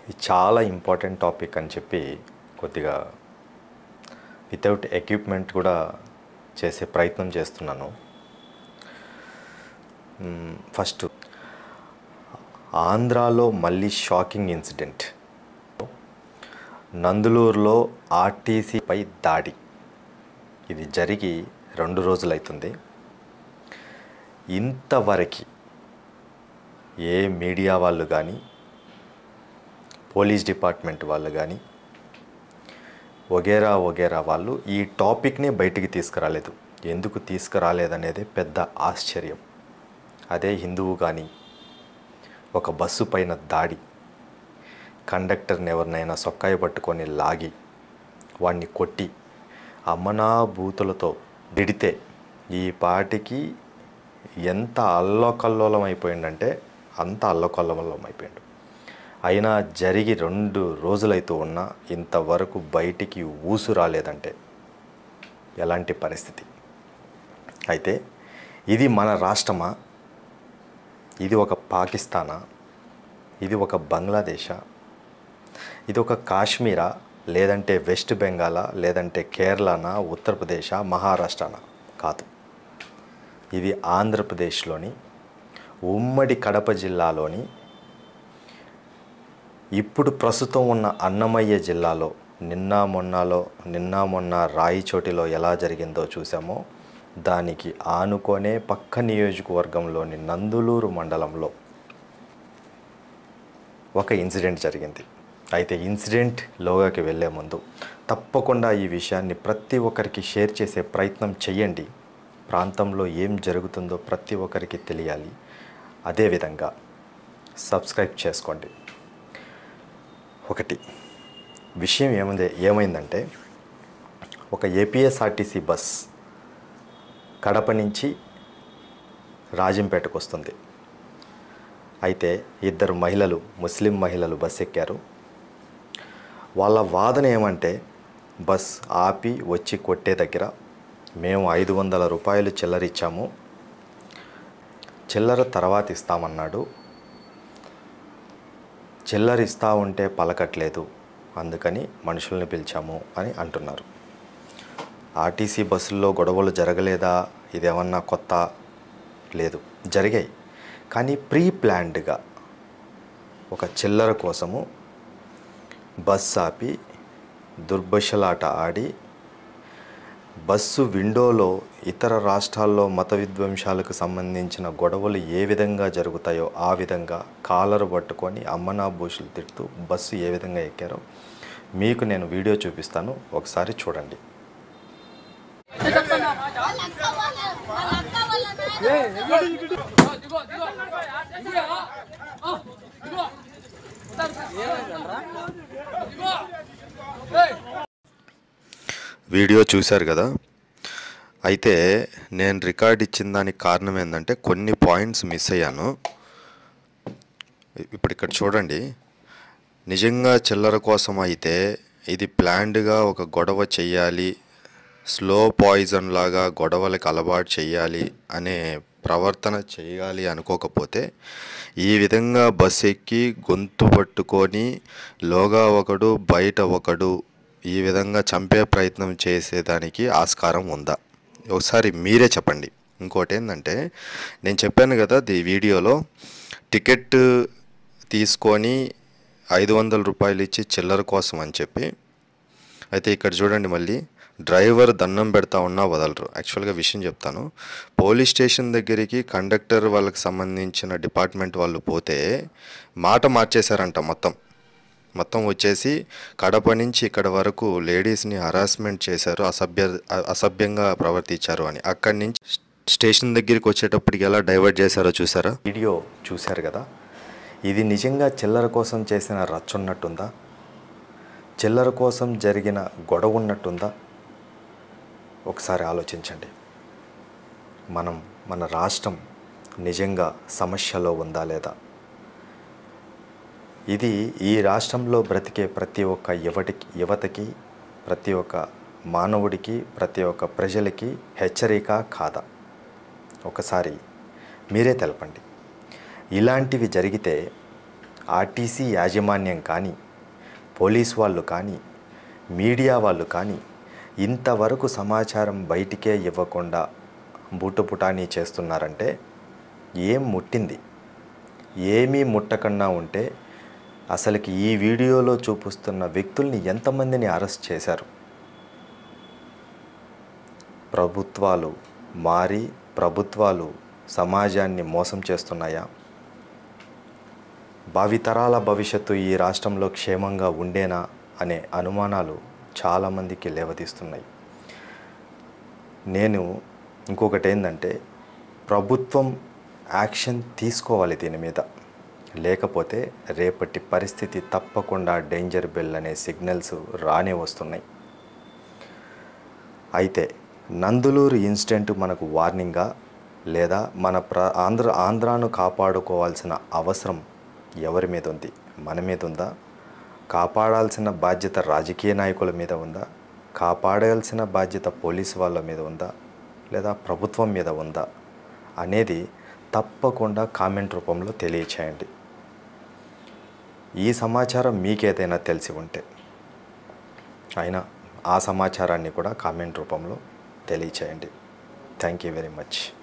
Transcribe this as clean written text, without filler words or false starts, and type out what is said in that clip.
ఇది చాలా important topic అని చెప్పి కొద్దిగా వితౌట్ ఎక్విప్మెంట్ కూడా చేసే ప్రయత్నం చేస్తున్నాను. ఫస్ట్, ఆంధ్రాలో మళ్ళీ షాకింగ్ ఇన్సిడెంట్. నందులూరులో ఆర్టీసీపై దాడి. ఇది జరిగి 2 రోజులైతుంది. ఇంతవరకు ఏ మీడియా వాళ్ళు కానీ, పోలీస్ డిపార్ట్మెంట్ వాళ్ళు కానీ, వగేరా వాళ్ళు ఈ టాపిక్ని బయటికి తీసుకురాలేదు. ఎందుకు తీసుకురాలేదనేది పెద్ద ఆశ్చర్యం. అదే హిందువు కానీ ఒక బస్సు పైన దాడి, కండక్టర్ని ఎవరినైనా సొక్కాయి పట్టుకొని లాగి వాడిని కొట్టి అమ్మనా బూతులతో తిడితే ఈ పాటికి ఎంత అల్లకల్లోలం అయిపోయిందంటే అంత అల్లకల్లోలం అయిపోయిండు. అయినా జరిగి 2 రోజులైతూ ఉన్నా ఇంతవరకు బయటికి ఊసు రాలేదంటే ఎలాంటి పరిస్థితి? అయితే ఇది మన రాష్ట్రమా? ఇది ఒక పాకిస్తానా? ఇది ఒక బంగ్లాదేశా? ఇది ఒక కాశ్మీరా? లేదంటే వెస్ట్ బెంగాలా? లేదంటే కేరళనా? ఉత్తరప్రదేశా? మహారాష్ట్రనా? కాదు, ఇది ఆంధ్రప్రదేశ్లోని ఉమ్మడి కడప జిల్లాలోని ఇప్పుడు ప్రస్తుతం ఉన్న అన్నమయ్య జిల్లాలో నిన్న మొన్న రాయిచోటిలో ఎలా జరిగిందో చూసామో దానికి ఆనుకొనే పక్క నియోజకవర్గంలోని నందులూరు మండలంలో ఒక ఇన్సిడెంట్ జరిగింది. అయితే ఇన్సిడెంట్లోకి వెళ్ళే ముందు తప్పకుండా ఈ విషయాన్ని ప్రతి ఒక్కరికి షేర్ చేసే ప్రయత్నం చేయండి. ప్రాంతంలో ఏం జరుగుతుందో ప్రతి ఒక్కరికి తెలియాలి. అదేవిధంగా సబ్స్క్రైబ్ చేసుకోండి. ఒకటి విషయం ఏమైందంటే ఒక ఏపీఎస్ఆర్టీసీ బస్ కడప నుంచి రాజంపేటకు వస్తుంది. అయితే 2 మహిళలు, ముస్లిం మహిళలు బస్ ఎక్కారు. వాళ్ళ వాదన ఏమంటే బస్ ఆపి వచ్చి కొట్టే దగ్గర మేము 500 రూపాయలు చిల్లర ఇచ్చాము, చిల్లర తర్వాత ఇస్తామన్నాడు, చిల్లర ఇస్తా ఉంటే పలకట్లేదు, అందుకని మనుషుల్ని పిలిచాము అని అంటున్నారు. ఆర్టీసీ బస్సుల్లో గొడవలు జరగలేదా? ఇదేమన్నా కొత్త? లేదు, జరిగాయి. కానీ ప్రీ ప్లాన్డ్గా ఒక చిల్లర కోసము బస్సు ఆపి దుర్భషలాట ఆడి బస్సు విండోలో ఇతర రాష్ట్రాల్లో మత విధ్వంసాలకు సంబంధించిన గొడవలు ఏ విధంగా జరుగుతాయో ఆ విధంగా కాలరు పట్టుకొని అమ్మనా బూషులు తిడుతూ బస్సు ఏ విధంగా ఎక్కారో మీకు నేను వీడియో చూపిస్తాను, ఒకసారి చూడండి. వీడియో చూశారు కదా. అయితే నేను రికార్డ్ ఇచ్చిన దానికి కారణం ఏంటంటే కొన్ని పాయింట్స్ మిస్ అయ్యాను. ఇప్పుడు ఇక్కడ చూడండి. నిజంగా చిల్లర కోసం అయితే ఇది ప్లాన్డ్గా ఒక గొడవ చెయ్యాలి, స్లో పాయిజన్ లాగా గొడవలకు అలవాటు చెయ్యాలి అనే ప్రవర్తన చేయాలి అనుకోకపోతే ఈ విధంగా బస్ ఎక్కి గొంతు పట్టుకొని లోగా ఒకడు బయట ఒకడు ఈ విధంగా చంపే ప్రయత్నం చేసేదానికి ఆస్కారం ఉందా? ఒకసారి మీరే చెప్పండి. ఇంకోటి ఏంటంటే నేను చెప్పాను కదా ఈ వీడియోలో టికెట్ తీసుకొని 500 రూపాయలు ఇచ్చి చిల్లర కోసం అని చెప్పి. అయితే ఇక్కడ చూడండి, మళ్ళీ డ్రైవర్ దండం పెడతా ఉన్నా వదలరు. యాక్చువల్గా విషయం చెప్తాను. పోలీస్ స్టేషన్ దగ్గరికి కండక్టర్ వాళ్ళకి సంబంధించిన డిపార్ట్మెంట్ వాళ్ళు పోతే మాట మార్చేశారంట. మొత్తం వచ్చేసి కడప నుంచి ఇక్కడ వరకు లేడీస్ని హరాస్మెంట్ చేశారు, అసభ్యంగా ప్రవర్తించారు అని. అక్కడి నుంచి స్టేషన్ దగ్గరికి వచ్చేటప్పటికి ఎలా డైవర్ట్ చేశారో చూసారా? వీడియో చూశారు కదా. ఇది నిజంగా చిల్లర కోసం చేసిన రచ్చ ఉన్నట్టుందా? చిల్లర కోసం జరిగిన గొడవ ఉన్నట్టుందా? ఒకసారి ఆలోచించండి. మన రాష్ట్రం నిజంగా సమస్యలో ఉందా లేదా? ఇది ఈ రాష్ట్రంలో బ్రతికే ప్రతి ఒక్క యువతకి, ప్రతి ఒక్క మానవుడికి, ప్రతి ఒక్క ప్రజలకి హెచ్చరిక కాదా? ఒకసారి మీరే తెలపండి. ఇలాంటివి జరిగితే ఆర్టీసీ యాజమాన్యం కానీ, పోలీస్ వాళ్ళు కానీ, మీడియా వాళ్ళు కానీ ఇంతవరకు సమాచారం బయటికే ఇవ్వకుండా బూటుపుటానీ చేస్తున్నారంటే ఏం ముట్టింది? ఏమీ ముట్టకుండా ఉంటే అసలుకి ఈ వీడియోలో చూపిస్తున్న వ్యక్తుల్ని ఎంతమందిని అరెస్ట్ చేశారు? ప్రభుత్వాలు మారి ప్రభుత్వాలు సమాజాన్ని మోసం చేస్తున్నాయా? భావితరాల భవిష్యత్తు ఈ రాష్ట్రంలో క్షేమంగా ఉండేనా అనే అనుమానాలు చాలామందికి లేవదీస్తున్నాయి. నేను ఇంకొకటి ఏంటంటే, ప్రభుత్వం యాక్షన్ తీసుకోవాలి దీని మీద. లేకపోతే రేపటి పరిస్థితి తప్పకుండా డేంజర్ బెల్ అనే సిగ్నల్స్ రానే వస్తున్నాయి. అయితే నందులూరు ఇన్సిడెంట్ మనకు వార్నింగా, లేదా మన ఆంధ్రాను కాపాడుకోవాల్సిన అవసరం ఎవరి మీద ఉంది? మన మీద ఉందా? కాపాడాల్సిన బాధ్యత రాజకీయ నాయకుల మీద ఉందా? కాపాడాల్సిన బాధ్యత పోలీసు వాళ్ళ మీద ఉందా? లేదా ప్రభుత్వం మీద ఉందా అనేది తప్పకుండా కామెంట్ రూపంలో తెలియచేయండి. ఈ సమాచారం మీకేదైనా తెలిసి ఉంటే అయినా ఆ సమాచారాన్ని కూడా కామెంట్ రూపంలో తెలియచేయండి. Thank you very much.